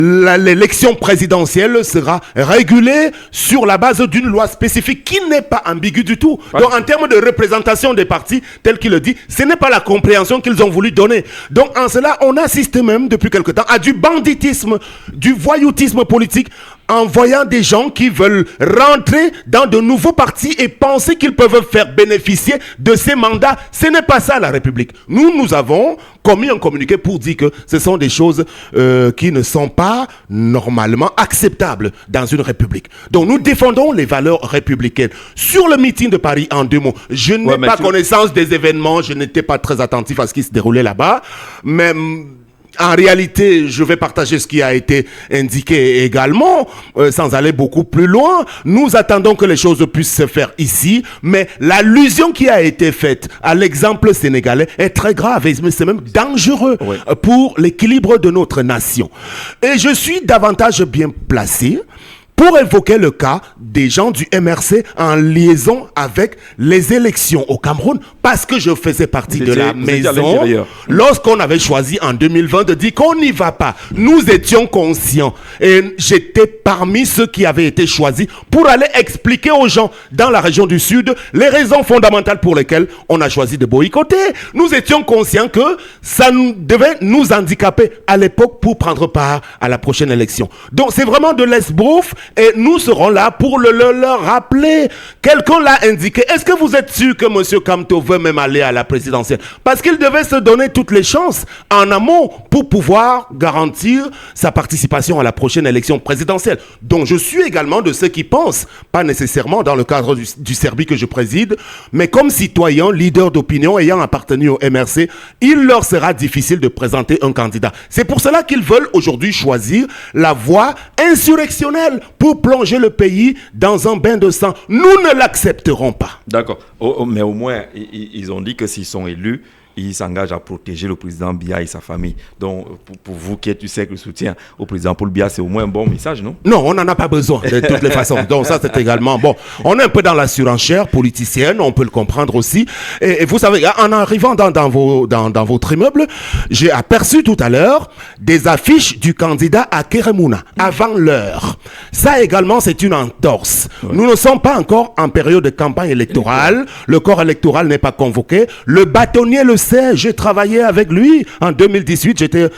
l'élection présidentielle sera régulée sur la base d'une loi spécifique qui n'est pas ambiguë du tout. Donc en termes de représentation des partis, tel qu'il le dit, ce n'est pas la compréhension qu'ils ont voulu donner. Donc en cela, on assiste même depuis quelque temps à du banditisme, du voyoutisme politique, en voyant des gens qui veulent rentrer dans de nouveaux partis et penser qu'ils peuvent faire bénéficier de ces mandats. Ce n'est pas ça la République. Nous avons commis un communiqué pour dire que ce sont des choses qui ne sont pas normalement acceptables dans une République. Donc nous défendons les valeurs républicaines. Sur le meeting de Paris, en 2 mots, je n'ai pas connaissance des événements, je n'étais pas très attentif à ce qui se déroulait là-bas, mais... En réalité, je vais partager ce qui a été indiqué également, sans aller beaucoup plus loin. Nous attendons que les choses puissent se faire ici, mais l'allusion qui a été faite à l'exemple sénégalais est très grave et c'est même dangereux pour l'équilibre de notre nation. Et je suis davantage bien placé pour évoquer le cas des gens du MRC en liaison avec les élections au Cameroun, parce que je faisais partie de la maison lorsqu'on avait choisi en 2020 de dire qu'on n'y va pas. Nous étions conscients et j'étais parmi ceux qui avaient été choisis pour aller expliquer aux gens dans la région du Sud les raisons fondamentales pour lesquelles on a choisi de boycotter. Nous étions conscients que ça devait nous handicaper à l'époque pour prendre part à la prochaine élection. Donc c'est vraiment de l'esbrouf. Et nous serons là pour leur rappeler. Quelqu'un l'a indiqué. Est-ce que vous êtes sûr que M. Kamto veut même aller à la présidentielle? Parce qu'il devait se donner toutes les chances en amont pour pouvoir garantir sa participation à la prochaine élection présidentielle. Donc je suis également de ceux qui pensent, pas nécessairement dans le cadre du Serbie que je préside, mais comme citoyen, leader d'opinion ayant appartenu au MRC, il leur sera difficile de présenter un candidat. C'est pour cela qu'ils veulent aujourd'hui choisir la voie insurrectionnelle pour plonger le pays dans un bain de sang. Nous ne l'accepterons pas. D'accord. Mais au moins, ils ont dit que s'ils sont élus, ils s'engagent à protéger le président Biya et sa famille. Donc, pour vous qui êtes du cercle de soutien au président Paul Biya, c'est au moins un bon message, non? Non, on n'en a pas besoin de toutes les façons. Donc ça, c'est également... Bon, on est un peu dans la surenchère politicienne, on peut le comprendre aussi. Et vous savez, en arrivant dans votre immeuble, j'ai aperçu tout à l'heure des affiches du candidat à Keremuna, avant l'heure. Ça également, c'est une entorse. Ouais. Nous ne sommes pas encore en période de campagne électorale. Le corps électoral n'est pas convoqué. Le bâtonnier le sait, j'ai travaillé avec lui en 2018, j'étais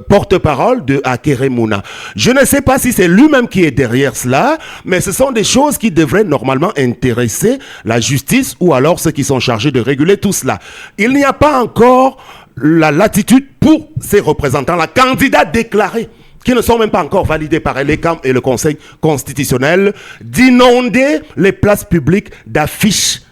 porte-parole de Akeremuna. Je ne sais pas si c'est lui-même qui est derrière cela, mais ce sont des choses qui devraient normalement intéresser la justice ou alors ceux qui sont chargés de réguler tout cela. Il n'y a pas encore la latitude pour ces représentants-là, candidats déclarés, qui ne sont même pas encore validés par l'ECAM et le Conseil constitutionnel, d'inonder les places publiques d'affiches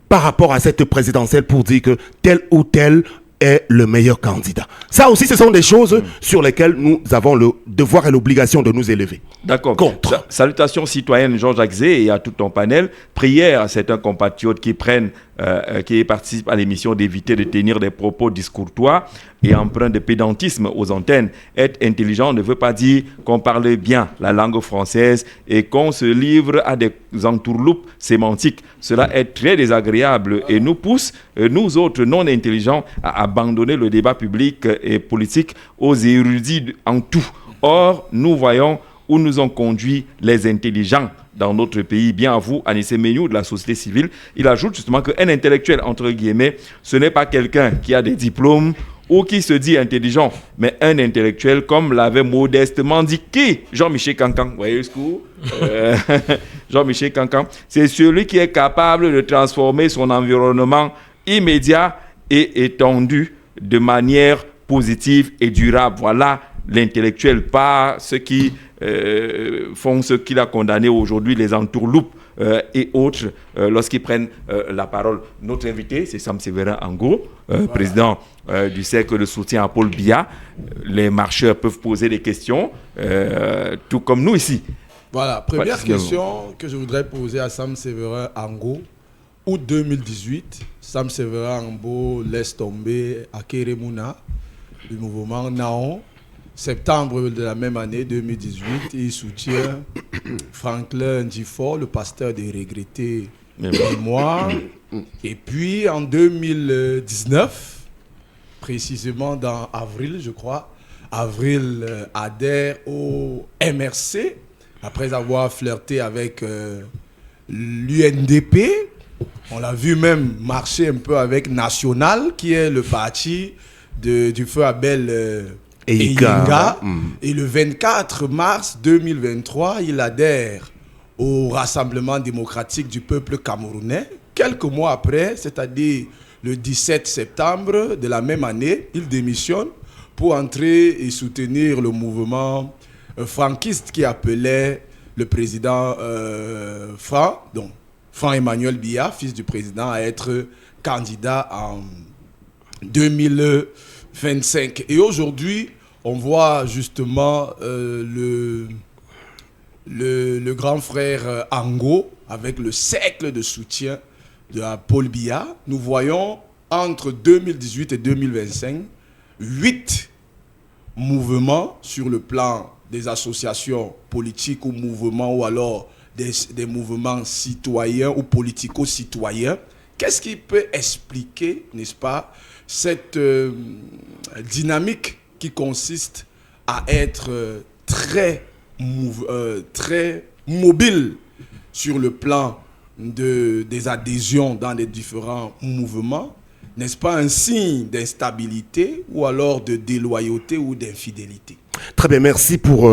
par rapport à cette présidentielle pour dire que tel ou tel est le meilleur candidat. Ça aussi, ce sont des choses sur lesquelles nous avons le devoir et l'obligation de nous élever. D'accord. Contre. Salutations citoyennes Jean-Jacques Zé et à tout ton panel. Prière à certains compatriotes qui participent à l'émission d'éviter de tenir des propos discourtois et empreints de pédantisme aux antennes. Être intelligent ne veut pas dire qu'on parle bien la langue française et qu'on se livre à des entourloupes sémantiques. Cela est très désagréable et nous pousse, nous autres non intelligents, à abandonner le débat public et politique aux érudits en tout. Or, nous voyons où nous ont conduit les intelligents dans notre pays. Bien à vous, Anissé Menyou de la société civile. Il ajoute justement qu'un intellectuel, entre guillemets, ce n'est pas quelqu'un qui a des diplômes ou qui se dit intelligent, mais un intellectuel, comme l'avait modestement dit qui? Jean-Michel Cancan. Vous voyez ce coup? Jean-Michel Cancan. C'est celui qui est capable de transformer son environnement immédiat et étendu de manière positive et durable. Voilà l'intellectuel, pas ceux qui font ce qu'il a condamné aujourd'hui, les entourloupes et autres, lorsqu'ils prennent la parole. Notre invité, c'est Sam Séverin Ango, président du cercle de soutien à Paul Biya. Les marcheurs peuvent poser des questions, tout comme nous ici. Voilà, première question que je voudrais poser à Sam Séverin Ango. Août 2018, Sam Séverin Ango laisse tomber Akeremuna, le mouvement Naon. Septembre de la même année, 2018, il soutient Franklin Ndjifor, le pasteur des regrettés mémoires. Et puis en 2019, précisément dans avril, je crois, avril, adhère au MRC après avoir flirté avec l'UNDP. On l'a vu même marcher un peu avec National, qui est le parti du feu Abel Eyinga. Et le 24 mars 2023, il adhère au Rassemblement démocratique du peuple camerounais. Quelques mois après, c'est-à-dire le 17 septembre de la même année, il démissionne pour entrer et soutenir le mouvement franquiste qui appelait le président Franck-Emmanuel Biya, fils du président, à être candidat en 2025. Et aujourd'hui, on voit justement le grand frère Ango avec le cercle de soutien de Paul Biya. Nous voyons entre 2018 et 2025 8 mouvements sur le plan des associations politiques ou mouvements, ou alors des mouvements citoyens ou politico-citoyens. Qu'est-ce qui peut expliquer, n'est-ce pas, cette dynamique qui consiste à être très mobile sur le plan des adhésions dans les différents mouvements? N'est-ce pas un signe d'instabilité ou alors de déloyauté ou d'infidélité? Très bien, merci pour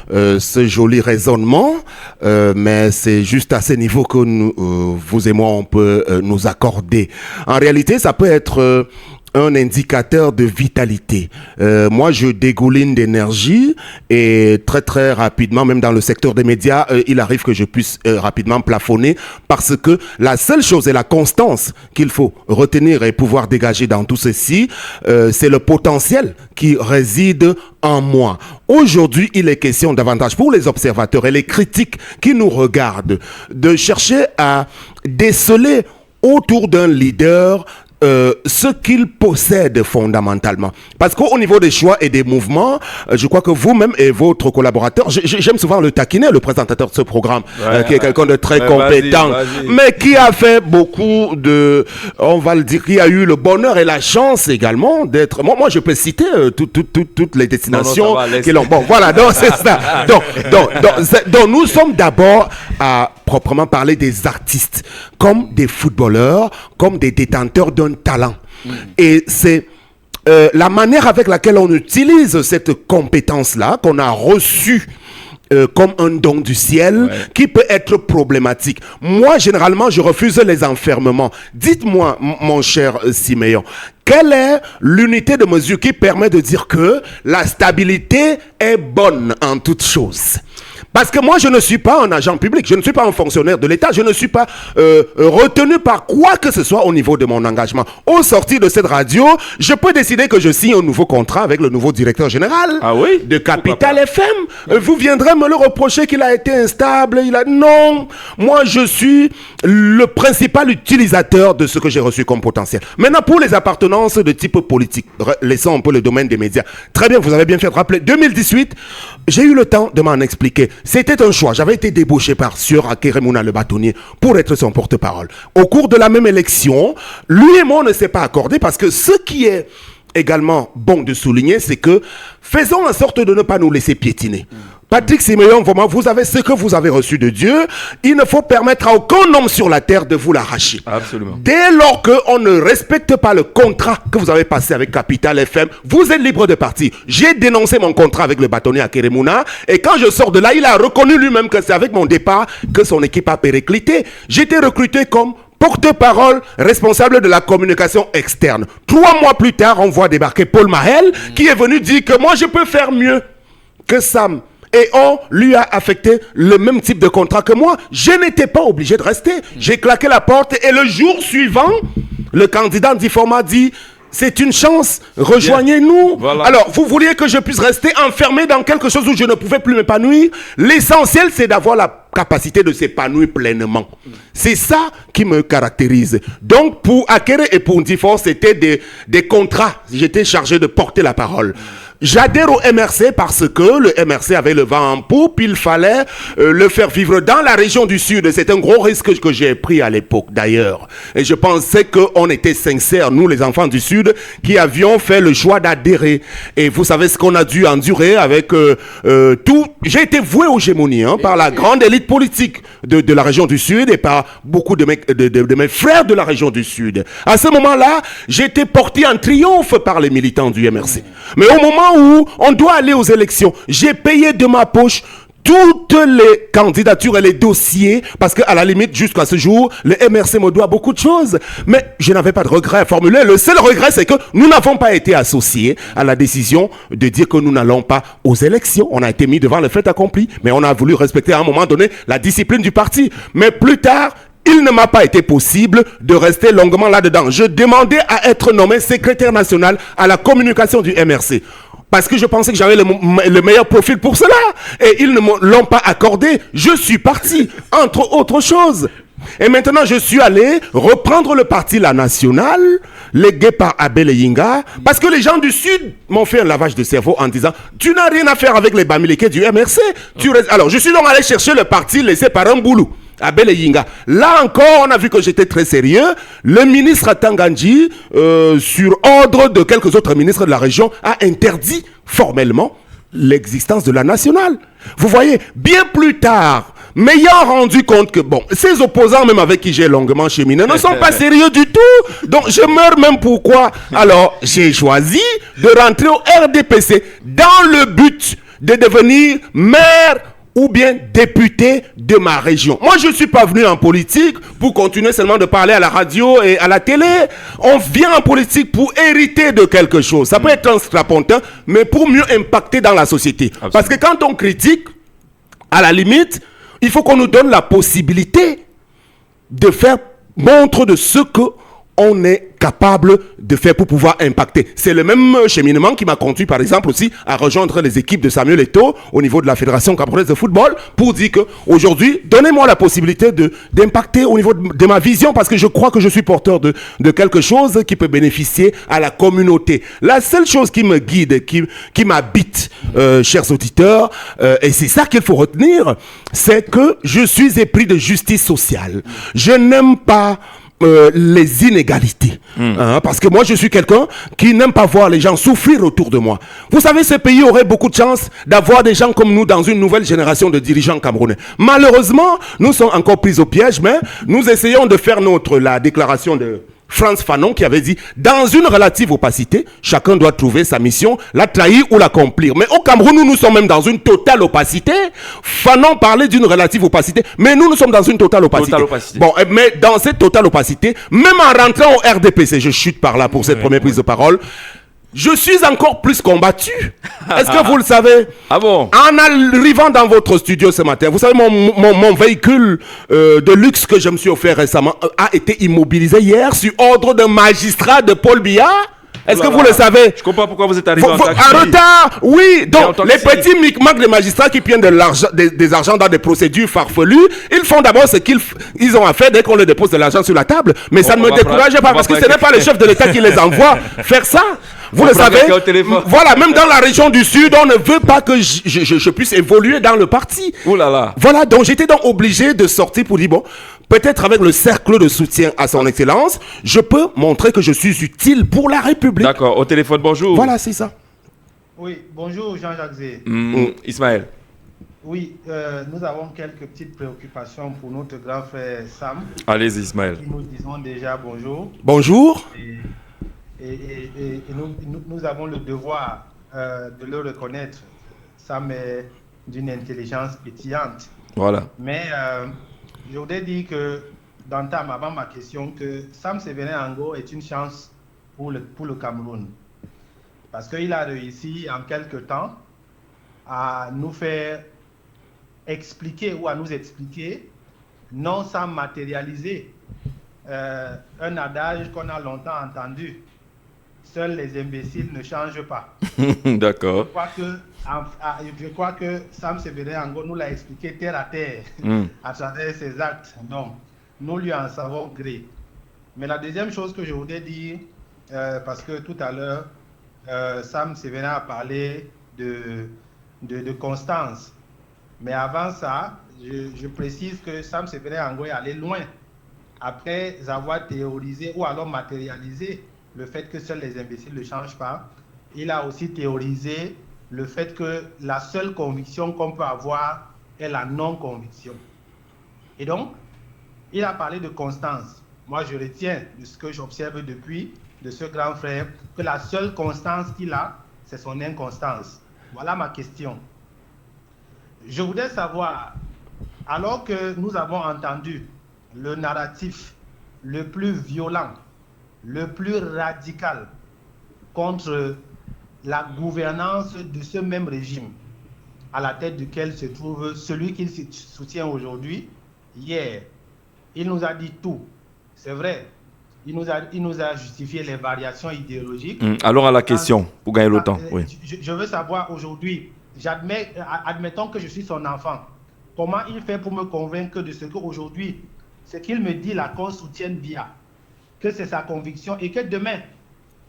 ce joli raisonnement, mais c'est juste à ce niveau que vous et moi on peut nous accorder. En réalité, ça peut être un indicateur de vitalité. Moi, je dégouline d'énergie et très très rapidement, même dans le secteur des médias, il arrive que je puisse rapidement plafonner, parce que la seule chose et la constance qu'il faut retenir et pouvoir dégager dans tout ceci, c'est le potentiel qui réside en moi. Aujourd'hui, il est question davantage pour les observateurs et les critiques qui nous regardent de chercher à déceler autour d'un leader ce qu'il possède fondamentalement. Parce qu'au niveau des choix et des mouvements, je crois que vous-même et votre collaborateur, j'aime souvent le taquiner, le présentateur de ce programme, qui est quelqu'un de très compétent, mais qui a fait beaucoup de, on va le dire, qui a eu le bonheur et la chance également d'être... Moi, je peux citer toutes les destinations qui l'ont... Bon, voilà, donc c'est ça. Donc, nous sommes d'abord à proprement parler des artistes, comme des footballeurs, comme des détenteurs d'un talent. Et c'est la manière avec laquelle on utilise cette compétence-là, qu'on a reçue comme un don du ciel, qui peut être problématique. Moi, généralement, je refuse les enfermements. Dites-moi, mon cher Siméon, quelle est l'unité de mesure qui permet de dire que la stabilité est bonne en toute chose? Parce que moi, je ne suis pas un agent public, je ne suis pas un fonctionnaire de l'État, je ne suis pas retenu par quoi que ce soit au niveau de mon engagement. Au sortir de cette radio, je peux décider que je signe un nouveau contrat avec le nouveau directeur général de Capital FM. Vous viendrez me le reprocher qu'il a été instable. Non, moi, je suis le principal utilisateur de ce que j'ai reçu comme potentiel. Maintenant, pour les appartenances de type politique, laissons un peu le domaine des médias. Très bien, vous avez bien fait de rappeler. 2018, j'ai eu le temps de m'en expliquer. C'était un choix. J'avais été débauché par Sieur Akeremouna le bâtonnier pour être son porte-parole. Au cours de la même élection, lui et moi ne s'est pas accordé, parce que ce qui est également bon de souligner, c'est que faisons en sorte de ne pas nous laisser piétiner. Patrick Siméon, vraiment, vous avez ce que vous avez reçu de Dieu. Il ne faut permettre à aucun homme sur la terre de vous l'arracher. Absolument. Dès lors qu'on ne respecte pas le contrat que vous avez passé avec Capital FM, vous êtes libre de partir. J'ai dénoncé mon contrat avec le bâtonnier Akeremouna, et quand je sors de là, il a reconnu lui-même que c'est avec mon départ que son équipe a périclité. J'étais recruté comme porte-parole responsable de la communication externe. 3 mois plus tard, on voit débarquer Paul Mahel, qui est venu dire que moi, je peux faire mieux que Sam. Et on lui a affecté le même type de contrat que moi. Je n'étais pas obligé de rester. J'ai claqué la porte, et le jour suivant, le candidat d'Iforma dit: c'est une chance, rejoignez-nous. Voilà. Alors, vous vouliez que je puisse rester enfermé dans quelque chose où je ne pouvais plus m'épanouir? L'essentiel, c'est d'avoir la capacité de s'épanouir pleinement. C'est ça qui me caractérise. Donc, pour Akere et pour Ndifor, c'était des contrats. J'étais chargé de porter la parole. J'adhère au MRC parce que le MRC avait le vent en poupe, il fallait le faire vivre dans la région du Sud. C'est un gros risque que j'ai pris à l'époque d'ailleurs. Et je pensais qu'on était sincères, nous les enfants du Sud, qui avions fait le choix d'adhérer. Et vous savez ce qu'on a dû endurer avec tout. J'ai été voué aux gémonies par la grande élite politique de la région du Sud et par beaucoup de mes frères de la région du Sud. À ce moment-là, j'ai été porté en triomphe par les militants du MRC. Mais au moment où on doit aller aux élections, j'ai payé de ma poche toutes les candidatures et les dossiers, parce qu'à la limite, jusqu'à ce jour, le MRC me doit beaucoup de choses. Mais je n'avais pas de regret à formuler. Le seul regret, c'est que nous n'avons pas été associés à la décision de dire que nous n'allons pas aux élections. On a été mis devant le fait accompli, mais on a voulu respecter à un moment donné la discipline du parti. Mais plus tard, il ne m'a pas été possible de rester longuement là-dedans. Je demandais à être nommé secrétaire national à la communication du MRC. Parce que je pensais que j'avais le meilleur profil pour cela. Et ils ne me l'ont pas accordé. Je suis parti, entre autres choses. Et maintenant, je suis allé reprendre le parti La Nationale, légué par Abel Yinga, parce que les gens du Sud m'ont fait un lavage de cerveau en disant « Tu n'as rien à faire avec les Bamileke du MRC. » Alors, je suis donc allé chercher le parti laissé par un boulot. Abel Yinga. Là encore, on a vu que j'étais très sérieux. Le ministre Tanganji, sur ordre de quelques autres ministres de la région, a interdit formellement l'existence de La Nationale. Vous voyez, bien plus tard, m'ayant rendu compte que, bon, ces opposants, même avec qui j'ai longuement cheminé, ne sont pas sérieux du tout. Donc, je meurs même pourquoi. Alors, j'ai choisi de rentrer au RDPC dans le but de devenir maire ou bien député de ma région. Moi, je ne suis pas venu en politique pour continuer seulement de parler à la radio et à la télé. On vient en politique pour hériter de quelque chose. Ça peut être un strapontin, mais pour mieux impacter dans la société. Absolument. Parce que quand on critique, à la limite, il faut qu'on nous donne la possibilité de faire montre de ce que on est capable de faire pour pouvoir impacter. C'est le même cheminement qui m'a conduit, par exemple, aussi à rejoindre les équipes de Samuel Eto'o au niveau de la Fédération camerounaise de football pour dire que aujourd'hui, donnez-moi la possibilité d'impacter au niveau de ma vision parce que je crois que je suis porteur de quelque chose qui peut bénéficier à la communauté. La seule chose qui me guide, qui m'habite, chers auditeurs, et c'est ça qu'il faut retenir, c'est que je suis épris de justice sociale. Je n'aime pas les inégalités. Parce que moi, je suis quelqu'un qui n'aime pas voir les gens souffrir autour de moi. Vous savez, ce pays aurait beaucoup de chance d'avoir des gens comme nous dans une nouvelle génération de dirigeants camerounais. Malheureusement, nous sommes encore pris au piège, mais nous essayons de faire la déclaration de Frantz Fanon qui avait dit « Dans une relative opacité, chacun doit trouver sa mission, la trahir ou l'accomplir. » Mais au Cameroun, nous sommes même dans une totale opacité. Fanon parlait d'une relative opacité, mais nous sommes dans une totale opacité. Bon, mais dans cette totale opacité, même en rentrant au RDPC, je chute par là pour cette première prise de parole, je suis encore plus combattu. Est-ce que vous le savez? Ah bon? En arrivant dans votre studio ce matin, vous savez, mon véhicule de luxe que je me suis offert récemment a été immobilisé hier sur ordre d'un magistrat de Paul Biya. Est-ce que vous le savez? Je comprends pourquoi vous êtes arrivé en taxi. En retard, oui. Donc, les petits micmacs des magistrats qui prennent des argents dans des procédures farfelues, ils font d'abord ce qu'ils ont à faire dès qu'on leur dépose de l'argent sur la table. Mais ça ne me décourage pas parce que ce n'est pas le chef de l'État qui les envoie faire ça. Vous le savez, voilà, même dans la région du Sud, on ne veut pas que je puisse évoluer dans le parti. Ouh là là. Voilà, donc j'étais donc obligé de sortir pour dire, bon, peut-être avec le cercle de soutien à son excellence, je peux montrer que je suis utile pour la République. D'accord, au téléphone, bonjour. Voilà, c'est ça. Oui, bonjour Jean-Jacques Zé. Ismaël. Oui, nous avons quelques petites préoccupations pour notre grand frère Sam. Allez-y Ismaël. Nous disons déjà bonjour. Bonjour. Et nous avons le devoir de le reconnaître. Sam est d'une intelligence pétillante. Voilà. Mais je voudrais dire que, d'entame avant ma question, que Sam Sévérin Ango est une chance pour le Cameroun. Parce qu'il a réussi en quelque temps à nous faire expliquer ou à nous expliquer, non sans matérialiser, un adage qu'on a longtemps entendu. Seuls les imbéciles ne changent pas. D'accord. Je crois que Sam Sévérin Ango nous l'a expliqué terre à terre à travers ses actes. Donc, nous lui en savons gré. Mais la deuxième chose que je voudrais dire, parce que tout à l'heure, Sam Sévérin a parlé de constance. Mais avant ça, je précise que Sam Sévérin Ango est allé loin. Après avoir théorisé ou alors matérialisé le fait que seuls les imbéciles ne changent pas, il a aussi théorisé le fait que la seule conviction qu'on peut avoir est la non-conviction. Et donc, il a parlé de constance. Moi, je retiens de ce que j'observe depuis, de ce grand frère, que la seule constance qu'il a, c'est son inconstance. Voilà ma question. Je voudrais savoir, alors que nous avons entendu le narratif le plus violent, le plus radical contre la gouvernance de ce même régime, à la tête duquel se trouve celui qu'il soutient aujourd'hui, hier, il nous a dit tout. C'est vrai. Il nous a justifié les variations idéologiques. Alors à la question, pour gagner le temps. Oui. Je veux savoir aujourd'hui, admettons que je suis son enfant, comment il fait pour me convaincre de ce qu'aujourd'hui, ce qu'il me dit, la qu'on soutienne bien, que c'est sa conviction et que demain,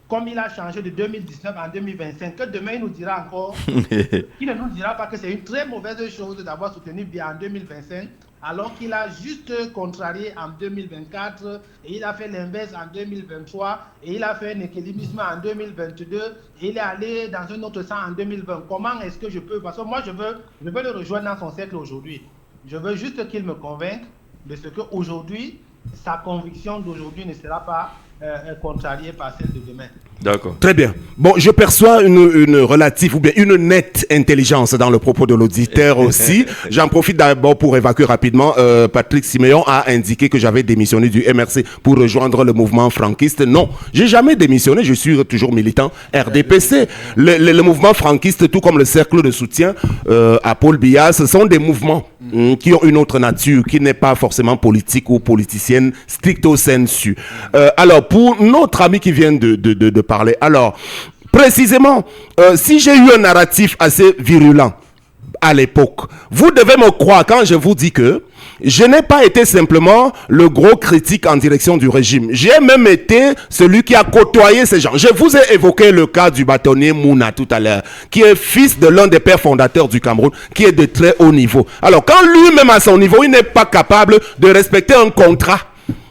comme il a changé de 2019 en 2025, que demain il nous dira encore, il ne nous dira pas que c'est une très mauvaise chose d'avoir soutenu bien en 2025, alors qu'il a juste contrarié en 2024, et il a fait l'inverse en 2023, et il a fait un équilibrisme en 2022, et il est allé dans un autre sens en 2020. Comment est-ce que je peux, parce que moi je veux le rejoindre dans son cercle aujourd'hui. Je veux juste qu'il me convainque de ce qu'aujourd'hui, sa conviction d'aujourd'hui ne sera pas contrariée par celle de demain. D'accord. Très bien. Bon, je perçois une relative ou bien une nette intelligence dans le propos de l'auditeur aussi. J'en profite d'abord pour évacuer rapidement. Patrick Siméon a indiqué que j'avais démissionné du MRC pour rejoindre le mouvement franquiste. Non, j'ai jamais démissionné. Je suis toujours militant RDPC. Le mouvement franquiste, tout comme le cercle de soutien à Paul Biya, ce sont des mouvements qui ont une autre nature, qui n'est pas forcément politique ou politicienne stricto sensu. Alors, pour notre ami qui vient de parler, alors, précisément, si j'ai eu un narratif assez virulent à l'époque, vous devez me croire quand je vous dis que je n'ai pas été simplement le gros critique en direction du régime. J'ai même été celui qui a côtoyé ces gens. Je vous ai évoqué le cas du bâtonnier Mouna tout à l'heure, qui est fils de l'un des pères fondateurs du Cameroun, qui est de très haut niveau. Alors, quand lui-même à son niveau, il n'est pas capable de respecter un contrat,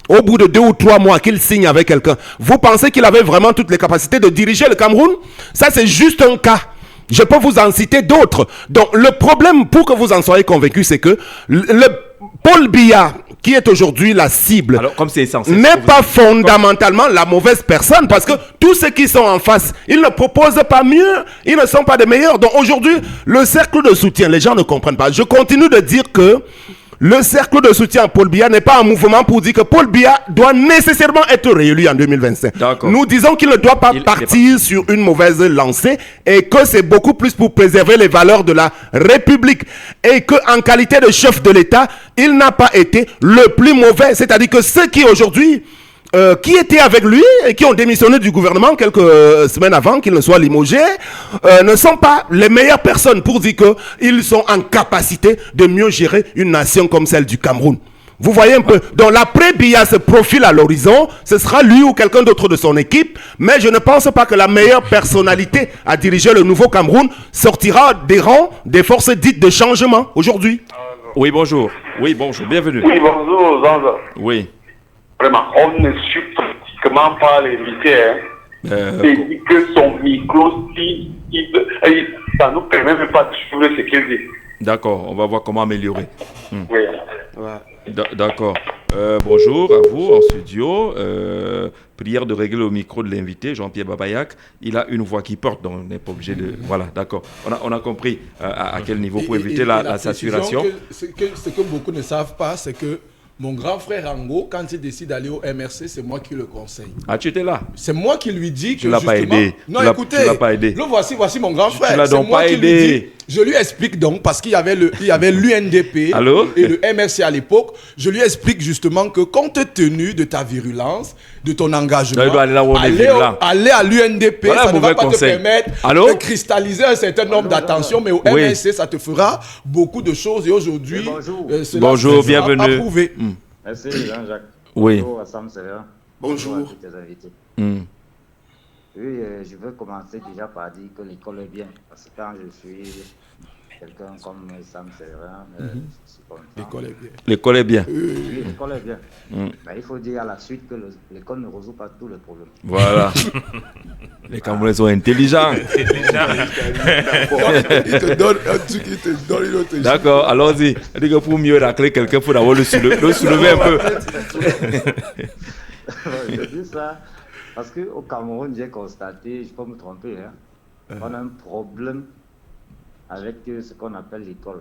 au bout de 2 ou 3 mois qu'il signe avec quelqu'un, vous pensez qu'il avait vraiment toutes les capacités de diriger le Cameroun? Ça, c'est juste un cas. Je peux vous en citer d'autres. Donc, le problème, pour que vous en soyez convaincus, c'est que le Paul Biya, qui est aujourd'hui la cible, alors, comme c'est essentiel, n'est pas fondamentalement la mauvaise personne, parce que tous ceux qui sont en face, ils ne proposent pas mieux, ils ne sont pas des meilleurs. Donc aujourd'hui, le cercle de soutien, les gens ne comprennent pas. Je continue de dire que le cercle de soutien à Paul Biya n'est pas un mouvement pour dire que Paul Biya doit nécessairement être réélu en 2025. Nous disons qu'il ne doit pas partir sur une mauvaise lancée et que c'est beaucoup plus pour préserver les valeurs de la République et qu'en qualité de chef de l'État, il n'a pas été le plus mauvais. C'est-à-dire que ceux qui aujourd'hui qui étaient avec lui et qui ont démissionné du gouvernement quelques semaines avant qu'il ne soit limogé, ne sont pas les meilleures personnes pour dire qu'ils sont en capacité de mieux gérer une nation comme celle du Cameroun. Vous voyez un peu. Donc l'après-Biya se profile à l'horizon, ce sera lui ou quelqu'un d'autre de son équipe, mais je ne pense pas que la meilleure personnalité à diriger le nouveau Cameroun sortira des rangs des forces dites de changement aujourd'hui. Oui, bonjour. Oui, bonjour. Bienvenue. Oui, bonjour, Zanza. Oui. Vraiment, on ne suit pratiquement pas l'invité. Il dit que son micro, ça ne nous permet même pas de suivre ce qu'il dit. D'accord, on va voir comment améliorer. Oui. D'accord. Bonjour à vous en studio. Prière de régler le micro de l'invité, Jean-Pierre Babayak. Il a une voix qui porte, donc on n'est pas obligé de... Voilà, d'accord. On a compris à quel niveau pour éviter la saturation. Ce que beaucoup ne savent pas, c'est que mon grand frère Ango, quand il décide d'aller au MRC, c'est moi qui le conseille. Ah, tu étais là? C'est moi qui lui dis que tu l'as pas aidé. Non, écoutez, tu l'as pas aidé. Là, voici mon grand frère. Tu l'as donc pas aidé. Je lui explique donc, parce qu'il y avait l'UNDP et le MRC à l'époque, je lui explique justement que compte tenu de ta virulence, de ton engagement, aller à l'UNDP, voilà, ça ne va pas te permettre de cristalliser un certain nombre d'attentions, mais au MRC, ça te fera beaucoup de choses. Et aujourd'hui, bonjour, bienvenue. Approuvé. Merci Jean-Jacques. Oui. Bonjour à Sam Sévérin. Bonjour. Bonjour à tous tes invités. Oui, je veux commencer déjà par dire que l'école est bien. Parce que quand je suis quelqu'un comme Sam Severin, je suis content. L'école est bien. L'école est bien. Oui, l'école est bien. Mais il faut dire à la suite que l'école ne résout pas tous les problèmes. Voilà. Les Camerounais sont intelligents. Il te donne un truc, il te donne une autre. D'accord, allons-y. Je dis que pour mieux racler quelqu'un, il faut d'abord le soulever un peu. Je dis ça parce qu'au Cameroun, j'ai constaté, je peux me tromper, on a un problème avec ce qu'on appelle l'école.